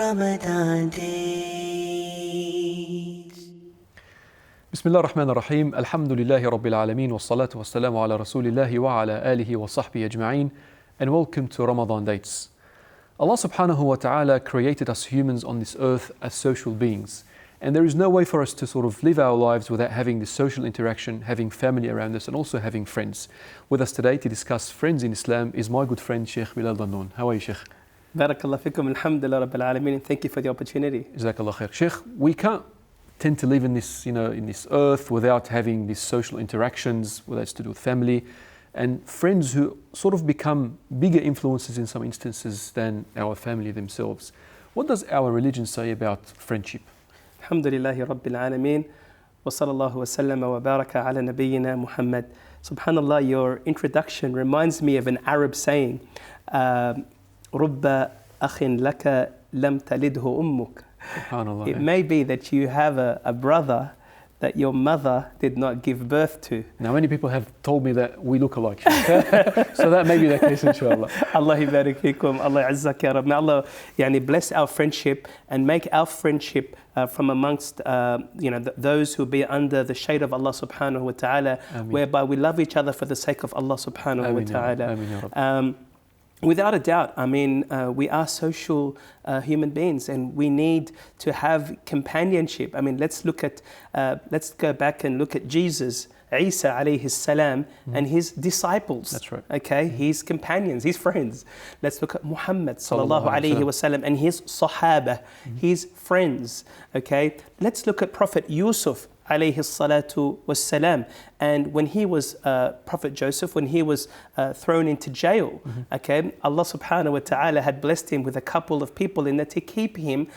Ramadan Dates. Bismillah ar-Rahman ar-Rahim. Alhamdulillahi Rabbil Alameen. Wa salatu wa salamu ala Rasulillahi wa ala alihi wa sahbihi ajma'een. And welcome to Ramadan Dates. Allah subhanahu wa ta'ala created us humans on this earth as social beings. And there is no way for us to sort of live our lives without having this social interaction, having family around us, and also having friends. With us today to discuss friends in Islam is my good friend Sheikh Bilal Dannoun. How are you, Sheikh? Barakallah fikum, alhamdulillah rabbil alameen, and thank you for the opportunity. Jazakallah khair. Sheikh, we can't tend to live in this, in this earth without having these social interactions, whether it's to do with family, and friends who sort of become bigger influences in some instances than our family themselves. What does our religion say about friendship? Alhamdulillahi rabbil alameen, wa sallallahu wa sallama wa baraka ala nabiyyina Muhammad. Subhanallah, your introduction reminds me of an Arab saying, Rubba akhin laka lam talidhu ummuk. SubhanAllah. It may be that you have a brother that your mother did not give birth to. Now, many people have told me that we look alike. So that may be the case, inshallah. Allah barik fikum, Allah azzak ya Rab. May Allah bless our friendship and make our friendship from amongst those who be under the shade of Allah subhanahu wa ta'ala, whereby we love each other for the sake of Allah subhanahu wa ta'ala. Without a doubt, we are social human beings, and we need to have companionship. Let's go back and look at Jesus, Isa alayhi salam, and his disciples. That's right. Okay, his companions, his friends. Let's look at Muhammad sallallahu alayhi wasallam and his sahaba, his friends. Okay, let's look at Prophet Yusuf alayhi salatu wassalam, and when he was Prophet Joseph, when he was thrown into jail, okay, Allah subhanahu wa ta'ala had blessed him with a couple of people in there to keep him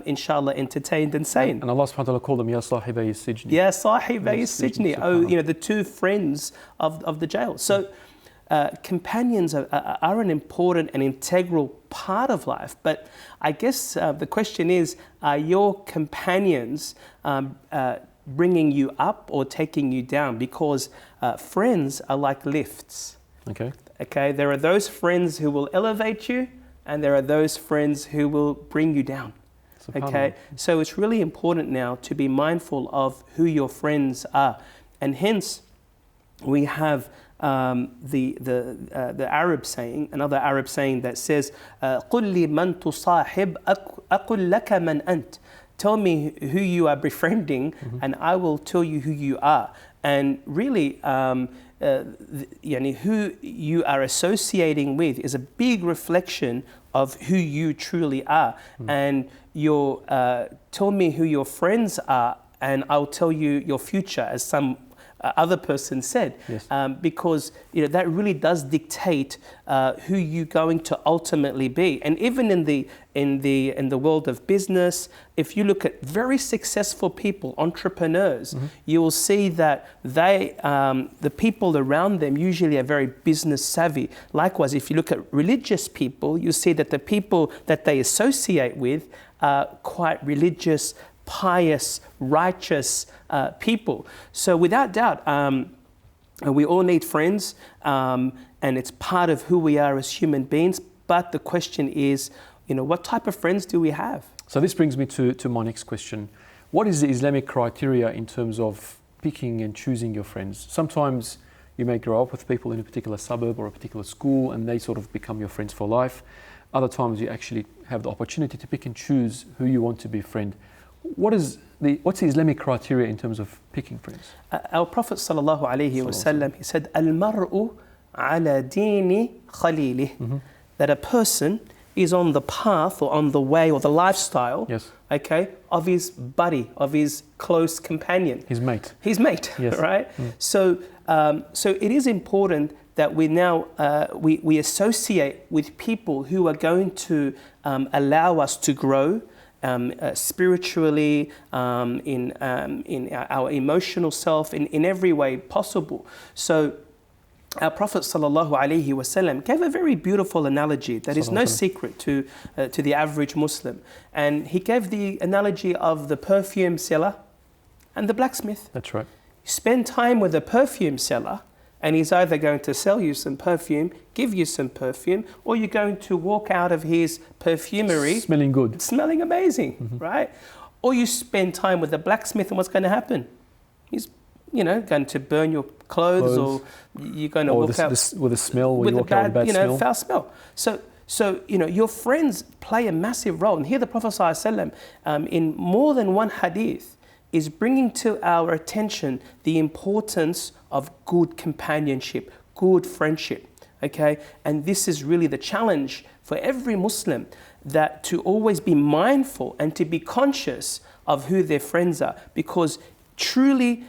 inshallah entertained and sane. And Allah subhanahu wa ta'ala called them Ya Sahibay Sijni. Ya Sahibay Sijni, the two friends of the jail. So companions are an important and integral part of life, but I guess the question is, are your companions bringing you up or taking you down? Because friends are like lifts. Okay, there are those friends who will elevate you, and there are those friends who will bring you down. Okay, so it's really important now to be mindful of who your friends are, and hence we have the Arab saying, another Arab saying that says, قُلْ لِي مَنْ تُصَاحِبْ أَقُلْ لَكَ مَنْ أَنْتِ. Tell me who you are befriending, and I will tell you who you are. And really, who you are associating with is a big reflection of who you truly are. And tell me who your friends are, and I'll tell you your future, as some other person said. Yes. Because that really does dictate who you're going to ultimately be. And even in the world of business, if you look at very successful people, entrepreneurs, you will see that the people around them usually are very business savvy. Likewise, if you look at religious people, you see that the people that they associate with are quite religious, pious, righteous people. So without doubt, we all need friends, and it's part of who we are as human beings. But the question is, what type of friends do we have? So this brings me to my next question. What is the Islamic criteria in terms of picking and choosing your friends? Sometimes you may grow up with people in a particular suburb or a particular school, and they sort of become your friends for life. Other times you actually have the opportunity to pick and choose who you want to befriend. What's the Islamic criteria in terms of picking friends? Our Prophet sallallahu alaihi wasallam, he said, "Al-mar'u ala dini khalilih," that a person is on the path or on the way or the lifestyle, okay, of his buddy, of his close companion, his mate, yes. Right? So it is important that we now we associate with people who are going to allow us to grow. Spiritually, in our emotional self, in every way possible. So our Prophet ﷺ gave a very beautiful analogy that is no secret to the average Muslim. And he gave the analogy of the perfume seller and the blacksmith. That's right. Spend time with the perfume seller and he's either going to sell you some perfume, give you some perfume, or you're going to walk out of his perfumery smelling good, smelling amazing, right? Or you spend time with the blacksmith, and what's going to happen? He's, going to burn your clothes, or you're going to walk out with a smell, when you walk out with a bad smell. Foul smell. So your friends play a massive role. And here the Prophet ﷺ, in more than one hadith, is bringing to our attention the importance of good companionship, good friendship, okay? And this is really the challenge for every Muslim, that to always be mindful and to be conscious of who their friends are, because truly,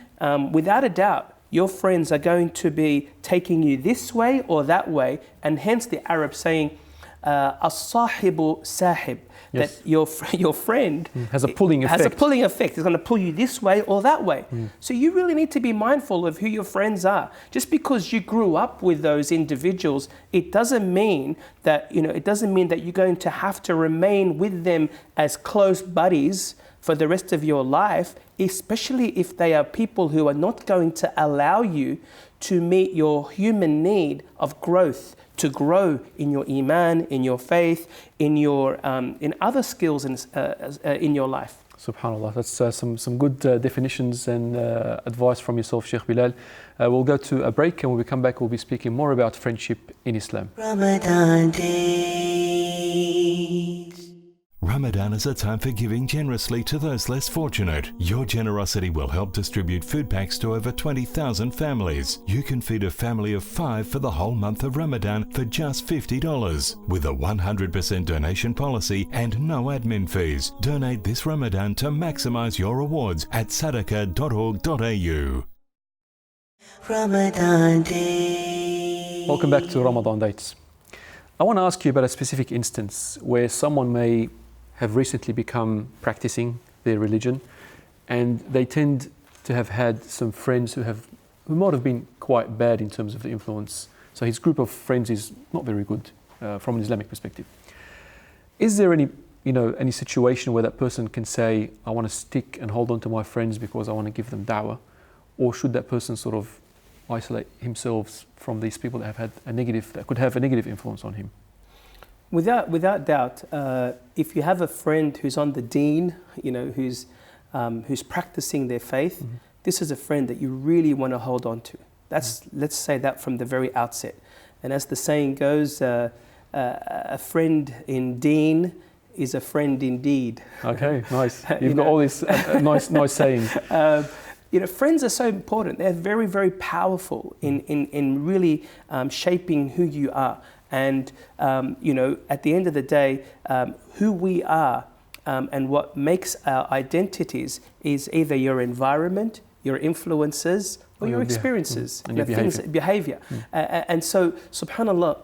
without a doubt, your friends are going to be taking you this way or that way, and hence the Arab saying, as-sahibu sahib, that your friend has a pulling effect. It's going to pull you this way or that way. So you really need to be mindful of who your friends are. Just because you grew up with those individuals, it doesn't mean that you're going to have to remain with them as close buddies for the rest of your life, especially if they are people who are not going to allow you to meet your human need of growth, to grow in your iman, in your faith, in your in other skills in your life. Subhanallah, that's some good definitions and advice from yourself, Sheikh Bilal. We'll go to a break, and when we come back, we'll be speaking more about friendship in Islam. Ramadan Dates. Ramadan is a time for giving generously to those less fortunate. Your generosity will help distribute food packs to over 20,000 families. You can feed a family of 5 for the whole month of Ramadan for just $50. With a 100% donation policy and no admin fees. Donate this Ramadan to maximize your rewards at sadaqa.org.au. Ramadan Dates. Welcome back to Ramadan Dates. I want to ask you about a specific instance where someone may have recently become practicing their religion, and they tend to have had some friends who might have been quite bad in terms of the influence. So his group of friends is not very good from an Islamic perspective. Is there any situation where that person can say, I want to stick and hold on to my friends because I want to give them da'wah? Or should that person sort of isolate himself from these people that could have a negative influence on him? Without doubt, if you have a friend who's on the deen, who's practicing their faith, this is a friend that you really want to hold on to. Let's say that from the very outset. And as the saying goes, a friend in deen is a friend indeed. Okay, nice. You've got all these nice sayings. Friends are so important. They're very, very powerful in really shaping who you are. And, at the end of the day, who we are and what makes our identities is either your environment, your influences, or your experiences, and your behavior. And so, subhanAllah,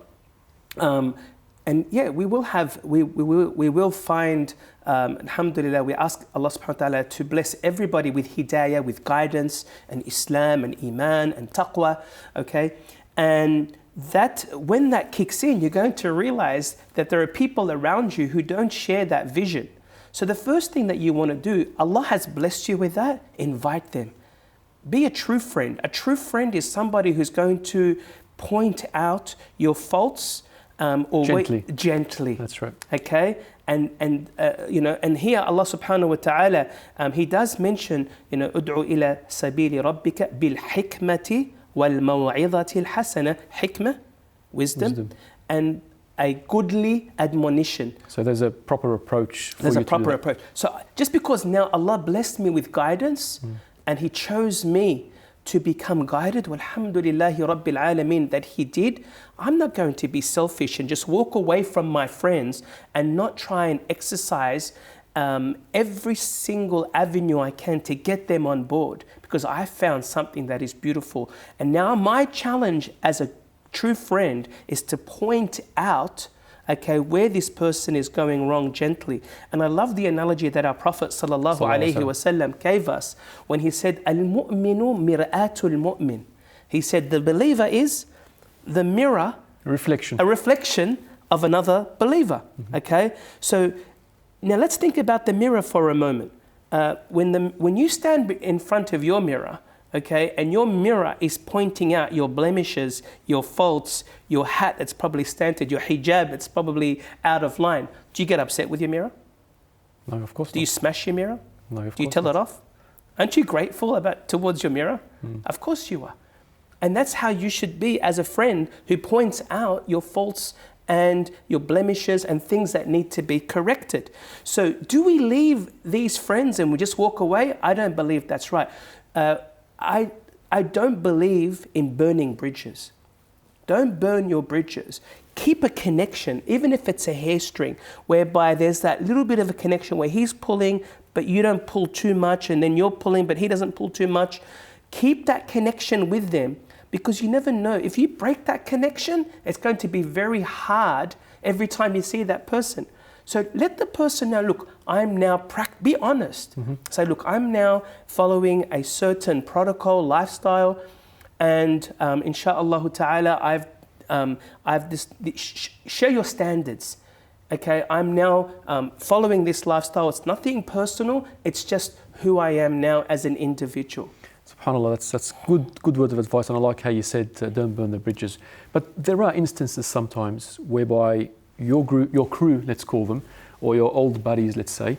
we will find, alhamdulillah, we ask Allah subhanahu wa ta'ala to bless everybody with hidayah, with guidance, and Islam, and iman, and taqwa, okay? And that when that kicks in, you're going to realize that there are people around you who don't share that vision. So the first thing that you want to do, Allah has blessed you with that, invite them. Be a true friend. A true friend is somebody who's going to point out your faults gently. That's right. Okay? And here Allah subhanahu wa ta'ala, He does mention, ud'u ila sabili rabbika bil hikmati وَالْمَوْعِظَةِ الْحَسَنَةِ Hikmah, wisdom, and a goodly admonition. So there's a proper approach. There's a proper approach. So just because now Allah blessed me with guidance and He chose me to become guided, walhamdulillahi rabbil alameen, that He did, I'm not going to be selfish and just walk away from my friends and not try and exercise every single avenue I can to get them on board, because I found something that is beautiful. And now my challenge as a true friend is to point out, where this person is going wrong gently. And I love the analogy that our Prophet sallallahu alaihi wasallam gave us when he said, "Al-mu'minu mir'atul mu'min." He said the believer is the mirror, a reflection of another believer. Okay, so now let's think about the mirror for a moment. When you stand in front of your mirror, okay, and your mirror is pointing out your blemishes, your faults, your hat that's probably stunted, your hijab that's probably out of line, do you get upset with your mirror? No, of course not. Do you smash your mirror? No, of course Do you tell not. it off? Aren't you grateful towards your mirror? Of course you are. And that's how you should be as a friend who points out your faults and your blemishes and things that need to be corrected. So do we leave these friends and we just walk away? I don't believe that's right. I don't believe in burning bridges. Don't burn your bridges. Keep a connection, even if it's a hairstring, whereby there's that little bit of a connection where he's pulling, but you don't pull too much, and then you're pulling, but he doesn't pull too much. Keep that connection with them, because you never know. If you break that connection, it's going to be very hard every time you see that person. So let the person know, look, I'm now, be honest. Say, look, I'm now following a certain protocol, lifestyle, and insha'Allah ta'ala, I've this, share your standards. Okay, I'm now following this lifestyle. It's nothing personal. It's just who I am now as an individual. SubhanAllah, that's good word of advice, and I like how you said don't burn the bridges. But there are instances sometimes whereby your crew, let's call them, or your old buddies, let's say,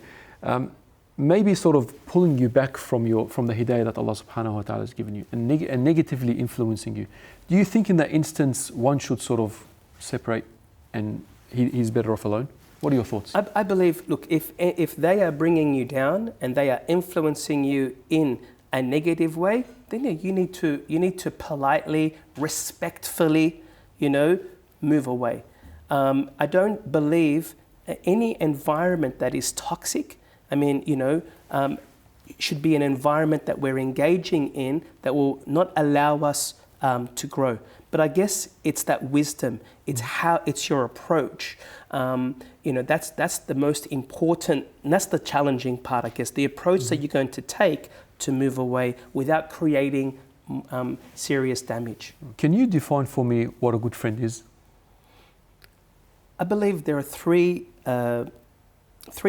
maybe sort of pulling you back from the hidayah that Allah subhanahu wa ta'ala has given you and negatively influencing you. Do you think in that instance one should sort of separate and he's better off alone? What are your thoughts? I believe, look, if they are bringing you down and they are influencing you in a negative way, then you need to politely, respectfully, move away. I don't believe any environment that is toxic, should be an environment that we're engaging in that will not allow us to grow. But I guess it's that wisdom. It's your approach. That's the most important, and that's the challenging part, I guess. The approach that you're going to take to move away without creating serious damage. Can you define for me what a good friend is? I believe there are three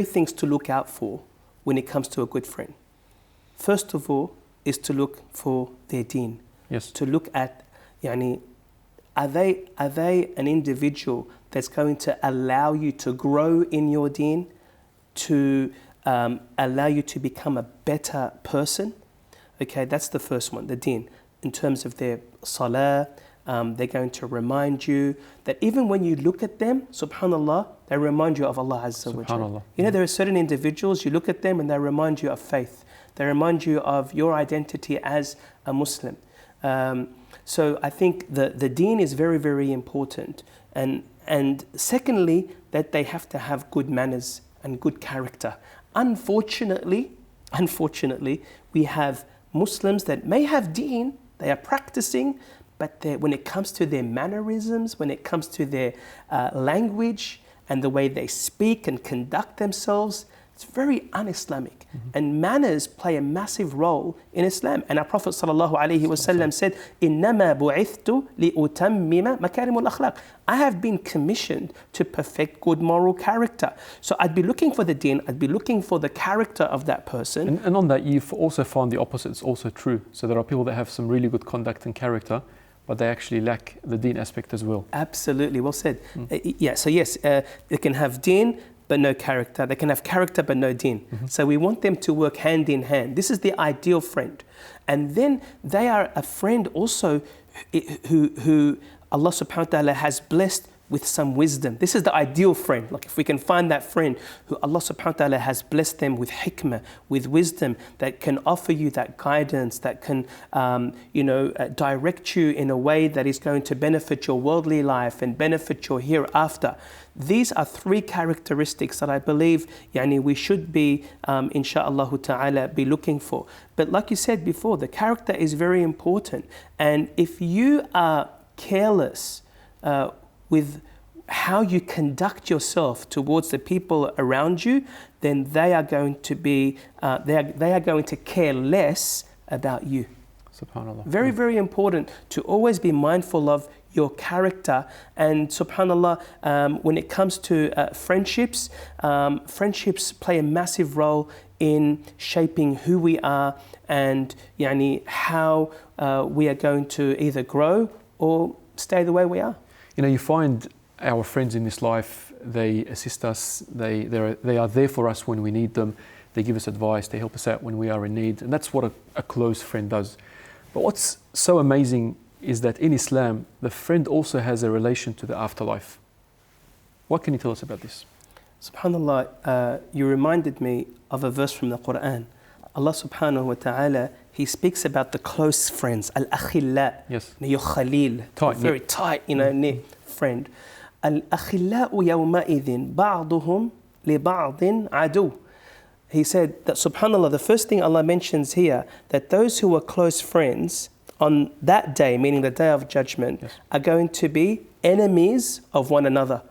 things to look out for when it comes to a good friend. First of all is to look for their deen. Yes. To look at, are they an individual that's going to allow you to grow in your deen, to allow you to become a better person? Okay, that's the first one, the deen. In terms of their salah, they're going to remind you that even when you look at them, subhanallah, they remind you of Allah Azza wa Jalla. There are certain individuals, you look at them and they remind you of faith. They remind you of your identity as a Muslim. So I think the deen is very, very important. And secondly, that they have to have good manners and good character. Unfortunately, we have Muslims that may have deen, they are practicing, but when it comes to their mannerisms, when it comes to their language and the way they speak and conduct themselves, it's very un-Islamic. And manners play a massive role in Islam. And our Prophet ﷺ said, إِنَّمَا بُعِثْتُ لِأُتَمِّمَ مَكَارِمُ الْأَخْلَاقِ. I have been commissioned to perfect good moral character. So I'd be looking for the deen, I'd be looking for the character of that person. And on that, you also find the opposite is also true. So there are people that have some really good conduct and character, but they actually lack the deen aspect as well. Absolutely, well said. So yes, they can have deen, but no character. They can have character, but no deen. So we want them to work hand in hand. This is the ideal friend. And then they are a friend also who Allah subhanahu wa ta'ala has blessed with some wisdom. This is the ideal friend. Like if we can find that friend who Allah subhanahu wa ta'ala has blessed them with hikmah, with wisdom, that can offer you that guidance, that can direct you in a way that is going to benefit your worldly life and benefit your hereafter. These are three characteristics that I believe we should be insha'Allah ta'ala be looking for. But like you said before, the character is very important. And if you are careless with how you conduct yourself towards the people around you, then they are going to be they are going to care less about you. Subhanallah. Very, very important to always be mindful of your character. And subhanallah, when it comes to friendships, friendships play a massive role in shaping who we are and how we are going to either grow or stay the way we are. You find our friends in this life, they assist us, they are there for us when we need them, they give us advice, they help us out when we are in need, and that's what a close friend does. But what's so amazing is that in Islam, the friend also has a relation to the afterlife. What can you tell us about this? SubhanAllah, you reminded me of a verse from the Quran. Allah subhanahu wa ta'ala, He speaks about the close friends, al-akhilla, yes, your khalil, tight, very tight, near friend. Al-akhillau yawma'idhin ba'duhum li ba'din adu. He said that subhanAllah, the first thing Allah mentions here, that those who are close friends on that day, meaning the day of judgment, yes, are going to be enemies of one another.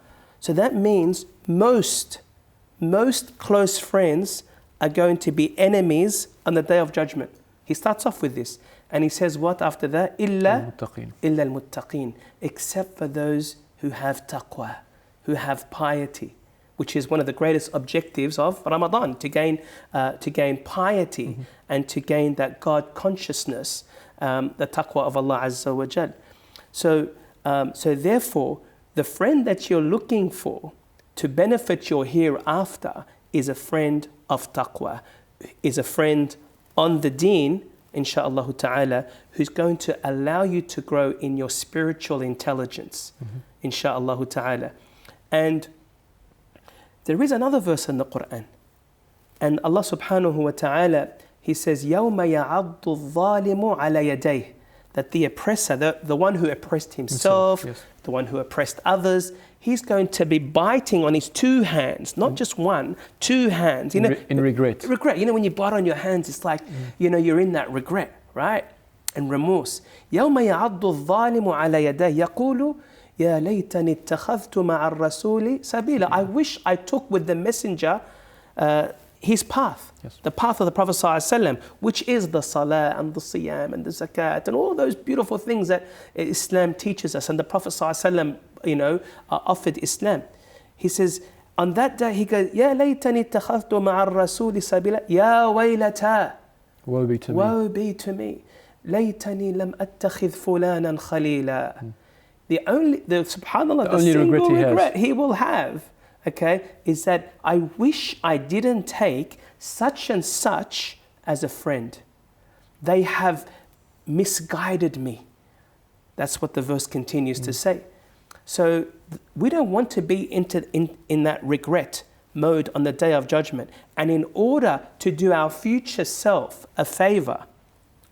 So that means most close friends are going to be enemies on the day of judgment. He starts off with this and he says what after that? Illa al-muttaqeen, except for those who have taqwa, who have piety, which is one of the greatest objectives of Ramadan, to gain piety and to gain that God consciousness, the taqwa of Allah Azza wa Jal. So therefore, the friend that you're looking for to benefit your hereafter is a friend of taqwa, is a friend on the deen, insha'Allah ta'ala, who's going to allow you to grow in your spiritual intelligence, insha'Allah ta'ala. And there is another verse in the Quran, and Allah subhanahu wa ta'ala, He says, يَوْمَ يَعَضُّ الظَّالِمُ عَلَى يَدَيْهِ, that the oppressor, the one who oppressed himself, yes, the one who oppressed others, he's going to be biting on his two hands, not just one, two hands. In regret. Regret. When you bite on your hands, it's like, you're in that regret, right? And remorse. يَوْمَ يَعَضُّ الظَّالِمُ عَلَى يَدَيْهِ يَقُولُ يَا لَيْتَنِي اتَّخَذْتُ مَعَ الرَّسُولِ سَبِيلًا. I wish I took with the messenger his path, yes, the path of the Prophet ﷺ, which is the salah and the siyam and the zakat and all those beautiful things that Islam teaches us. And the Prophet ﷺ, offered Islam. He says, on that day, he goes, Ya laytani ittakhadhtu ma'a ar-rasuli sabila, ya waylata. Woe be to me. Woe be to me. Laytani lam attakhidh fulanan khalila. Subhanallah, the single regret he will have, is that I wish I didn't take such and such as a friend. They have misguided me. That's what the verse continues to say. So we don't want to be in that regret mode on the day of judgment. And in order to do our future self a favor,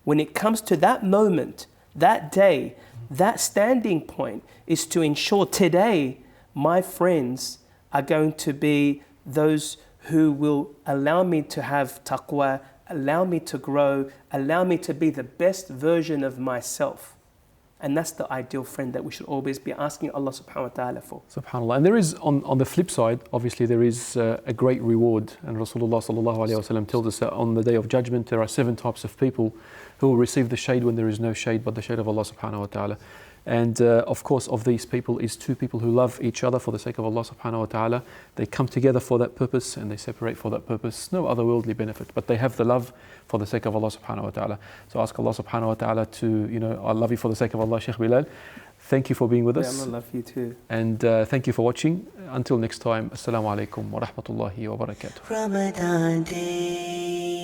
when it comes to that moment, that day, that standing point, is to ensure today my friends are going to be those who will allow me to have taqwa, allow me to grow, allow me to be the best version of myself. And that's the ideal friend that we should always be asking Allah subhanahu wa ta'ala for. SubhanAllah. And there is, on the flip side, obviously there is a great reward. And Rasulullah sallallahu alayhi wa sallam tells us that on the day of judgment there are 7 types of people who will receive the shade when there is no shade but the shade of Allah subhanahu wa ta'ala. And of course, of these people is 2 people who love each other for the sake of Allah subhanahu wa ta'ala. They come together for that purpose and they separate for that purpose. No other worldly benefit, but they have the love for the sake of Allah subhanahu wa ta'ala. So ask Allah subhanahu wa ta'ala to, I love you for the sake of Allah, Sheikh Bilal. Thank you for being with us. I love you too. And thank you for watching. Until next time, Assalamu alaikum wa rahmatullahi wa barakatuh. Ramadan Dates.